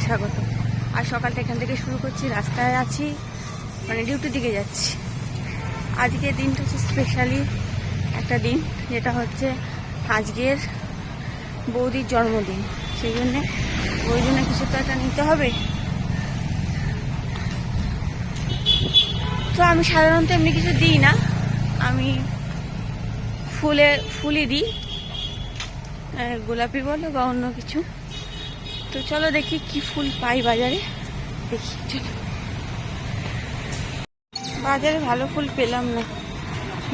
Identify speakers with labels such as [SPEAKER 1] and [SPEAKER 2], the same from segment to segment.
[SPEAKER 1] স্বাগত। আর সকালটা এখান থেকে শুরু করছি, রাস্তায় আছি, মানে ডিউটির দিকে যাচ্ছি। আজকের দিনটা হচ্ছে স্পেশালি একটা দিন, যেটা হচ্ছে আজকের বৌদির জন্মদিন। সেই জন্যে ওই জন্য কিছু তো একটা নিতে হবে। তো আমি সাধারণত এমনি কিছু দিই না, আমি ফুলই দিই, গোলাপি বলো বা অন্য কিছু। তো চলো দেখি কি ফুল পাই বাজারে, দেখি চলো। বাজারে ভালো ফুল পেলাম না,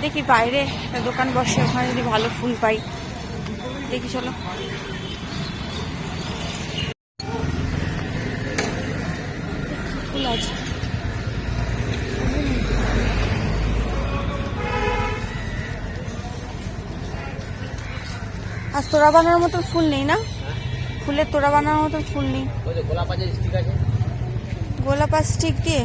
[SPEAKER 1] দেখি বাইরে একটা দোকান বসে, ওখানে যদি ভালো ফুল পাই দেখি। চলো ফুল আছে, আর তোড়া বানানোর মতো ফুল নেই না? ফুলের তোড়া বানানোর মতো ফুল নেই। গোলাপ আর স্টিক দিয়ে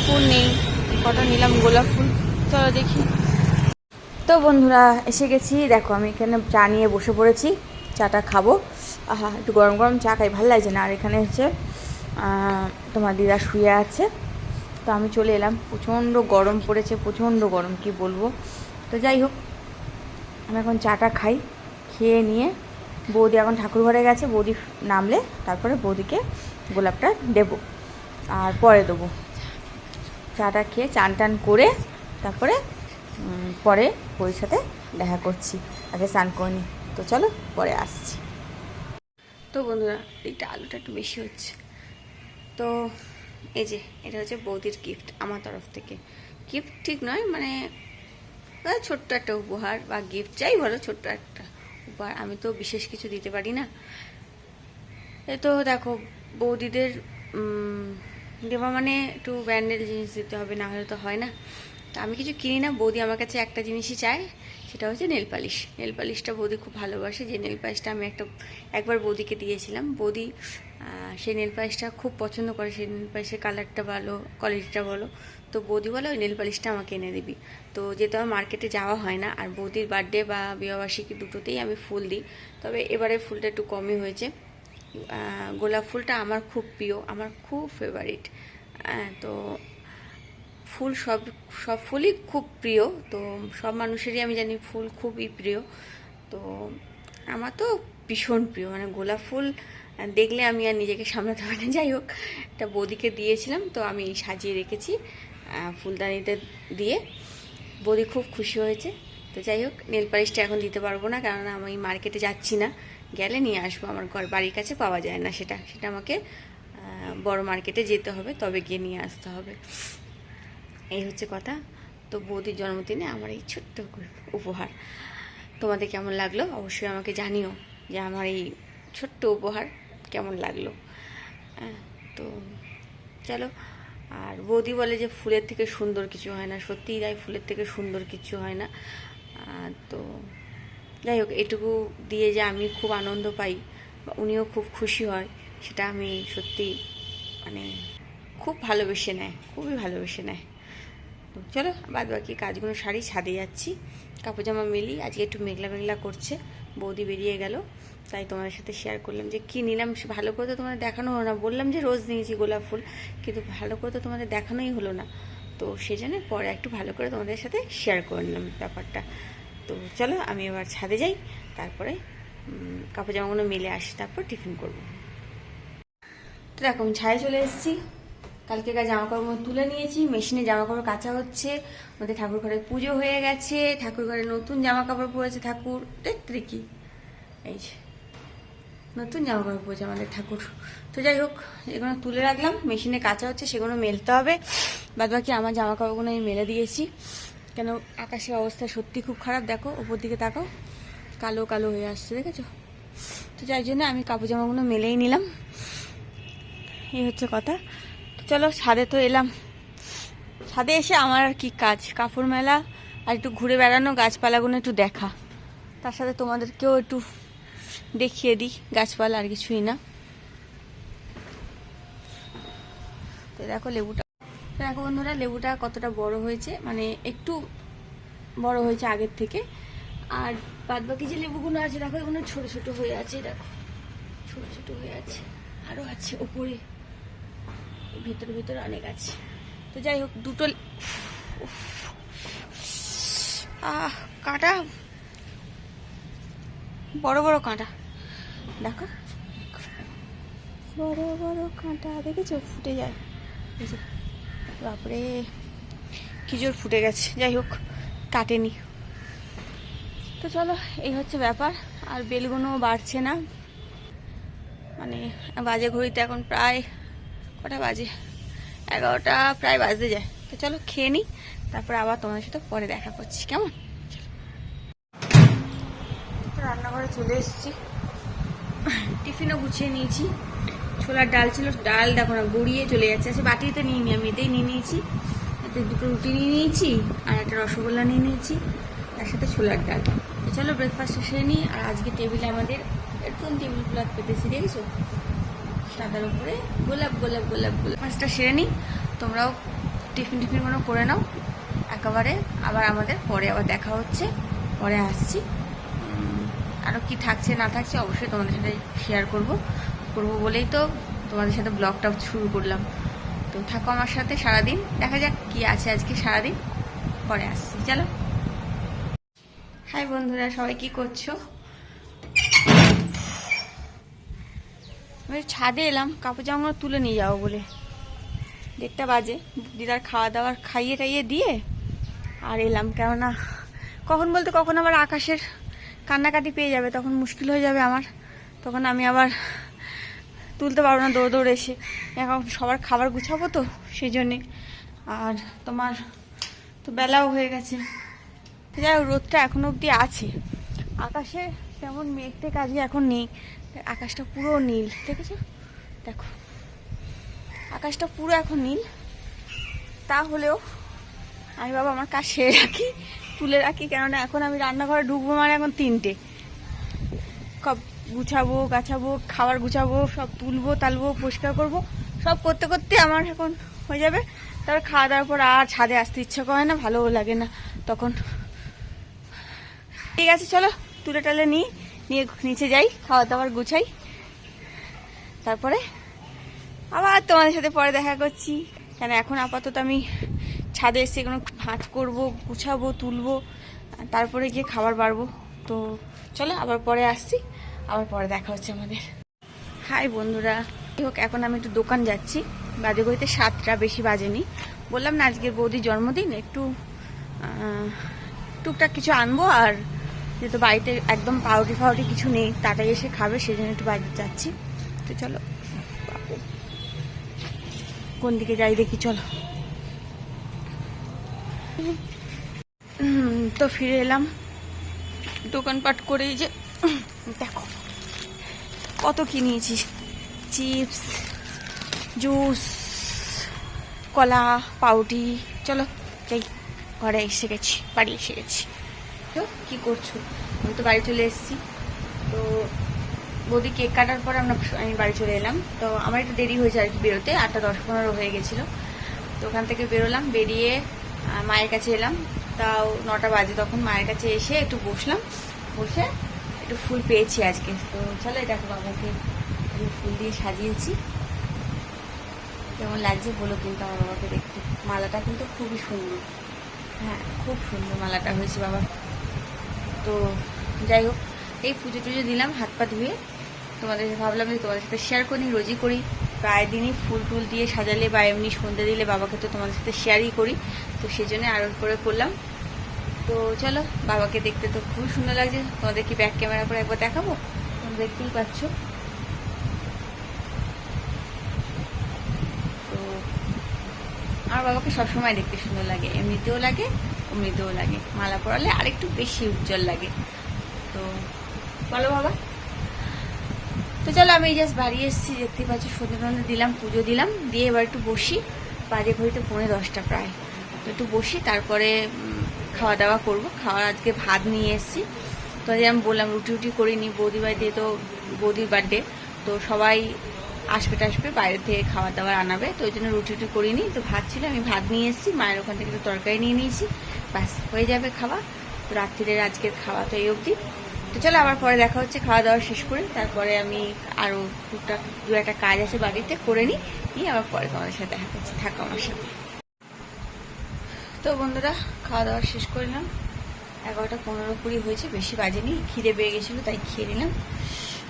[SPEAKER 1] ফুল নেই, কটা নিলাম গোলাপ ফুল। চলো দেখি। তো বন্ধুরা এসে গেছি, দেখো আমি এখানে চা নিয়ে বসে পড়েছি, চাটা খাবো। আহা, একটু গরম গরম চা খাই, ভালো লাগছে না। আর এখানে হচ্ছে তোমার দিদা শুয়ে আছে, তো আমি চলে এলাম। প্রচণ্ড গরম পড়েছে, প্রচণ্ড গরম, কি বলবো। তো যাই হোক, আমি এখন চাটা খাই, খেয়ে নিয়ে বৌদি এখন ঠাকুর ঘরে গেছে, বৌদি নামলে তারপরে বৌদিকে গোলাপটা দেবো, আর পরে দেবো। চাটা খেয়ে চান টান করে তারপরে পরে বৌদির সাথে দেখা করছি, আগে স্নান করে নিই। তো চলো পরে আসছি। তো বন্ধুরা এইটা আলুটা একটু বেশি হচ্ছে। তো এই যে এটা হচ্ছে বৌদির গিফট আমার তরফ থেকে। গিফট ঠিক নয়, মানে ছোট্ট একটা উপহার বা গিফট যাই বলো, ছোট্ট একটা উপহার। আমি তো বিশেষ কিছু দিতে পারি না। এ তো দেখো, বৌদিদের দেওয়া মানে একটু ব্র্যান্ডেড জিনিস দিতে হবে, না হলে তো হয় না। তো আমি কিছু কিনি না, বৌদি আমার কাছে একটা জিনিসই চায়, সেটা হচ্ছে নেল পালিশ। নেল পালিশটা বৌদি খুব ভালোবাসে। যে নেল পালিশটা আমি একবার বৌদিকে দিয়েছিলাম, বৌদি সেই নেল পালিশটা খুব পছন্দ করে। সেই নেল পালিশের কালারটা ভালো, কোয়ালিটিটা ভালো। তো বৌদি বলে ওই নেল পালিশটা আমাকে এনে দিবি। তো যেহেতু আমার মার্কেটে যাওয়া হয় না, আর বৌদির বার্থডে বা বিবাহবার্ষিকী দুটোতেই আমি ফুল দিই, তবে এবারে ফুলটা একটু কমই হয়েছে। গোলাপ ফুলটা আমার খুব প্রিয়, আমার খুব ফেভারিট। তো ফুল সব ফুলই খুব প্রিয়, তো সব মানুষেরই আমি জানি ফুল খুবই প্রিয়। তো আমার তো ভীষণ প্রিয়, মানে গোলাপ ফুল দেখলে আমি আর নিজেকে সামলাতে পারি না। যাই হোক, এটা বৌদিকে দিয়েছিলাম, তো আমি সাজিয়ে রেখেছি ফুলদানিতে দিয়ে। বৌদি খুব খুশি হয়েছে। তো যাই হোক, নেল পালিশটা এখন দিতে পারবো না, কারণ আমি মার্কেটে যাচ্ছি না, গেলে নিয়ে আসবো। আমার বাড়ির কাছে পাওয়া যায় না সেটা আমাকে বড় মার্কেটে যেতে হবে, তবে গিয়ে নিয়ে আসতে হবে। এই হচ্ছে কথা। তো বৌদির জন্মদিনে আমার এই ছোট্ট উপহার তোমাদের কেমন লাগলো অবশ্যই আমাকে জানিও, যে আমার এই ছোট্ট উপহার কেমন লাগলো। তো চলো। আর বৌদি বলে যে ফুলের থেকে সুন্দর কিছু হয় না, সত্যিই তাই, ফুলের থেকে সুন্দর কিছু হয় না। তো যাই হোক, এটুকু দিয়ে যে আমি খুব আনন্দ পাই বা উনিও খুব খুশি হয়, সেটা আমি সত্যি মানে খুব ভালোবেসে নেয়, খুবই ভালোবেসে নেয়। তো চলো, বাদ বাকি কাজগুলো সারি, ছাদে যাচ্ছি, কাপড় জামা মেলি। আজকে একটু মেঘলা মেঘলা করছে, বৌদি বেরিয়ে গেল, তাই তোমাদের সাথে শেয়ার করলাম যে কী নিলাম। ভালো করে তো তোমাদের দেখানো হলো না, বললাম যে রোজ নিয়েছি গোলাপ ফুল, কিন্তু ভালো করে তো তোমাদের দেখানোই হলো না। তো সেজন্য পরে একটু ভালো করে তোমাদের সাথে শেয়ার করে নিলাম ব্যাপারটা। তো চলো আমি এবার ছাদে যাই, তারপরে কাপড় জামাগুলো মেলে আসি, তারপর টিফিন করবো। তো দেখো আমি ছায়ে চলে এসেছি, কালকেকার জামা কাপড় তুলে নিয়েছি, মেশিনে জামা কাপড় কাচা হচ্ছে। আমাদের ঠাকুর ঘরে পুজো হয়ে গেছে, ঠাকুর ঘরে নতুন জামা কাপড় পরেছে ঠাকুর, দেখতে কি এই যে নতুন জামা কাপড় পরেছে আমাদের ঠাকুর। তো যাই হোক, এগুলো তুলে রাখলাম, মেশিনে কাচা হচ্ছে, সেগুলো মেলতে হবে। বাদ বাকি আমার জামা কাপড়গুলো আমি মেলে দিয়েছি, কেন আকাশের অবস্থা সত্যি খুব খারাপ। দেখো উপর দিকে তাকাও, কালো কালো হয়ে আসছে, দেখেছো? তো যাই জন্য আমি কাপড় জামাগুলো মেলেই নিলাম, এই হচ্ছে কথা। চলো ছাদে তো এলাম, ছাদে এসে আমার আর কি কাজ, কাপড় মেলা আর একটু ঘুরে বেড়ানো, গাছপালাগুলো একটু দেখা, তার সাথে তোমাদেরকেও একটু দেখিয়ে দিই গাছপালা, আর কিছুই না। তো দেখো লেবুটা, দেখো বন্ধুরা লেবুটা কতটা বড় হয়েছে, মানে একটু বড় হয়েছে আগের থেকে। আর বাদ বাকি যে লেবুগুলো আছে দেখো এগুলো ছোট ছোট হয়ে আছে, দেখো ছোট ছোট হয়ে আছে, আরও আছে ওপরে, ভেতরে ভেতরে অনেক আছে। তো যাই হোক দুটো কাঁটা, বড় বড় কাঁটা, দেখো বড় বড় কাঁটা, দেখেছো ফুটে যায়, বাপরে কি জোর ফুটে গেছে। যাই হোক কাটেনি। তো চলো এই হচ্ছে ব্যাপার। আর বেলগুলো বাড়ছে না, মানে বাজে ঘড়িতে এখন প্রায় কটা বাজে, 11টা প্রায় বাজতে যায়। তো চলো খেয়ে নিই, তারপরে আবার তোমাদের সাথে পরে দেখা করছি, কেমন? রান্নাঘরে চলে এসেছি, টিফিনও গুছিয়ে নিয়েছি। ছোলার ডাল ছিল, ডাল দেখো না গড়িয়ে চলে যাচ্ছে। আচ্ছা বাটিতে নিয়ে নিই, আমি এতেই নিয়ে নিয়েছি। এতে দুটো রুটি নিয়ে নিয়েছি আর একটা রসগোল্লা নিয়ে নিয়েছি, তার সাথে ছোলার ডাল। তো চলো ব্রেকফাস্টটা সেরে নিই। আর আজকে টেবিলে আমাদের এরকম টেবিল ক্লথ পেতেছি, দেখেছো সাদার উপরে গোলাপ গোলাপ গোলাপ গোলাপ। ব্রেকফাস্টটা সেরে নিই, তোমরাও টিফিনগুলো করে নাও একেবারে। আবার আমাদের পরে আবার দেখা হচ্ছে, পরে আসছি। আরও কি থাকছে না থাকছে অবশ্যই তোমাদের সাথে শেয়ার করবো বলেই তো তোমাদের সাথে ব্লগটা শুরু করলাম। তো থাকো আমার সাথে সারাদিন, দেখা যাক কি আছে আজকে সারাদিন, পরে আসছি চলো। হাই বন্ধুরা, সবাই কি করছো? আমি ছাদে এলাম কাপড় জামাগুলো তুলে নিয়ে যাবো বলে, 1:30 বাজে। দিদার খাওয়া দাওয়ার খাইয়ে টাইয়ে দিয়ে আর এলাম, কেননা কখন বলতে কখন আবার আকাশের কান্নাকাটি পেয়ে যাবে, তখন মুশকিল হয়ে যাবে আমার, তখন আমি আবার তুলতে পারবো না দৌড় দৌড়ে এসে। এখন সবার খাবার গুছাবো তো সেই জন্যে। আর তোমার তো বেলাও হয়ে গেছে। যাই হোক রোদটা এখনো অবধি আছে, আকাশে তেমন মেঘটে কাজে এখন নেই। আকাশটা পুরো নীল, দেখেছো দেখো আকাশটা পুরো এখন নীল। তাহলেও আমি বাবা আমার কাজ সেরে রাখি, তুলে রাখি, কেননা এখন আমি রান্নাঘরে ঢুকবো মানে এখন 3টে, সব গুছাবো গাছাবো, খাবার গুছাবো, সব তুলবো তালবো পরিষ্কার করবো, সব করতে করতে আমার এখন হয়ে যাবে। তারপর খাওয়া দাওয়ার পর আর ছাদে আসতে ইচ্ছা করে না, ভালোও লাগে না তখন। ঠিক আছে চলো তুলে টালে নিয়ে নিচে যাই, খাওয়া দাওয়ার গুছাই, তারপরে আবার তোমাদের সাথে পরে দেখা করছি। কেন এখন আপাতত আমি ছাদে এসে কোনো ভাঁজ করবো, গুছাবো, তুলবো, তারপরে গিয়ে খাবার বাড়বো। তো চলো আবার পরে আসছি, আবার পরে দেখা হচ্ছে আমাদের। হাই বন্ধুরা, হোক এখন আমি একটু দোকান যাচ্ছি, বাজে ঘড়িতে 7টা, বেশি বাজেনি। বললাম না আজকের বৌদির জন্মদিন, একটু টুকটাক কিছু আনবো। আর যেহেতু বাড়িতে একদম পাউরুটি ফাউরুটি কিছু নেই, তাড়াতাড়ি এসে খাবে, সেই জন্য একটু বাইরে যাচ্ছি। তো চলো কোন দিকে যাই দেখি, চলো। তো ফিরে এলাম দোকানপাট করেই, যে দেখো কত কি নিয়েছি, চিপস, জুস, কলা, পাউরুটি। চলো যাই, ঘরে এসে গেছি, বাড়ি এসে গেছি। তো কী করছো? আমি তো বাড়ি চলে এসেছি। তো বৌদি কেক কাটার পরে আমি বাড়ি চলে এলাম। তো আমার একটু দেরি হয়েছে আর কি বেরোতে, 8টা 10-15 হয়ে গেছিলো। তো ওখান থেকে বেরোলাম, বেরিয়ে মায়ের কাছে এলাম, তাও 9টা বাজে। তখন মায়ের কাছে এসে একটু বসলাম, বসে একটু ফুল পেয়েছি আজকে। তো চলো দেখো বাবাকে ফুল দিয়ে সাজিয়েছি, কেমন লাগছে বলো কিন্তু আমার বাবাকে দেখতে। মালাটা কিন্তু খুবই সুন্দর, হ্যাঁ খুব সুন্দর মালাটা হয়েছে বাবা। তো যাই হোক এই পুজো টুজো দিলাম, হাত পা ধুয়ে তোমাদের ভাবলাম যে তোমাদের সাথে শেয়ার করি, রোজই করি প্রায় দিনই ফুল টুল দিয়ে সাজালে বা এমনি সন্ধ্যে দিলে বাবাকে তো তোমাদের সাথে শেয়ারই করি। তো সেই জন্য আরো করে করলাম। তো চলো বাবাকে দেখতে তো খুব সুন্দর লাগছে, তোমাদের কি ব্যাক ক্যামেরা করে একবার দেখাবো, তোমরা দেখতেই পাচ্ছ। তো আমার বাবাকে সবসময় দেখতে সুন্দর লাগে, এমনিতেও লাগে অমনিতেও লাগে, মালা পরালে আরেকটু বেশি উজ্জ্বল লাগে। তো বলো বাবা। তো চলো আমি জাস্ট বাড়ি এসেছি, দেখতে পাচ্ছি সন্ধ্যে দিলাম, পুজো দিলাম, দিয়ে এবার একটু বসি। বাজে ঘড়িতে 9:45 প্রায়। তো একটু বসি, তারপরে খাওয়া দাওয়া করবো। খাওয়ার আজকে ভাত নিয়ে এসেছি। তো আমি বললাম রুটি রুটি করিনি, বৌদি বাড়িতে তো বৌদির বার্থডে, তো সবাই আসবে টাসবে বাইরে থেকে খাবার দাবার আনাবে, তো ওই জন্য রুটি টুটি করিনি। তো ভাত ছিল, আমি ভাত নিয়ে এসেছি, মায়ের ওখান থেকে একটু তরকারি নিয়ে নিয়েছি, ব্যাস হয়ে যাবে খাওয়া। তো রাত্রিরের আজকের খাওয়া তো এই অবধি। তো চলো আবার পরে দেখা হচ্ছে, খাওয়া দাওয়া শেষ করে তারপরে আমি আরও দু একটা কাজ আছে বাড়িতে করে নিই, আবার পরে তোমাদের সাথে দেখা করছি, থাকো আমার সাথে। তো বন্ধুরা খাওয়া দাওয়া শেষ করলাম, 11:15 হয়েছে, বেশি বাজেনি, খিদে পেয়ে গেছিলো তাই খেয়ে নিলাম।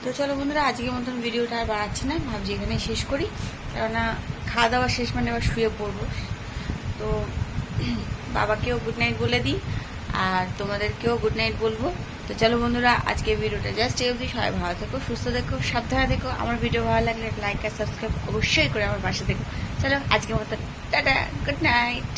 [SPEAKER 1] তো চলো বন্ধুরা আজকের মতন ভিডিওটা আর বাড়াচ্ছি না, ভাবছি এখানে শেষ করি, কেননা খাওয়া দাওয়া শেষ মানে আবার শুয়ে পড়বো। তো বাবাকেও গুড নাইট বলে দিই আর তোমাদেরকেও গুড নাইট বলবো। তো চলো বন্ধুরা আজকে ভিডিওটা জাস্ট এই অবধি, সবাই ভালো থেকো, সুস্থ থেকো, সাবধানে থেকো। আমার ভিডিও ভালো লাগলে লাইক আর সাবস্ক্রাইব অবশ্যই করে আমার পাশে থেকো। চলো আজকের মতো টাটা, গুড নাইট।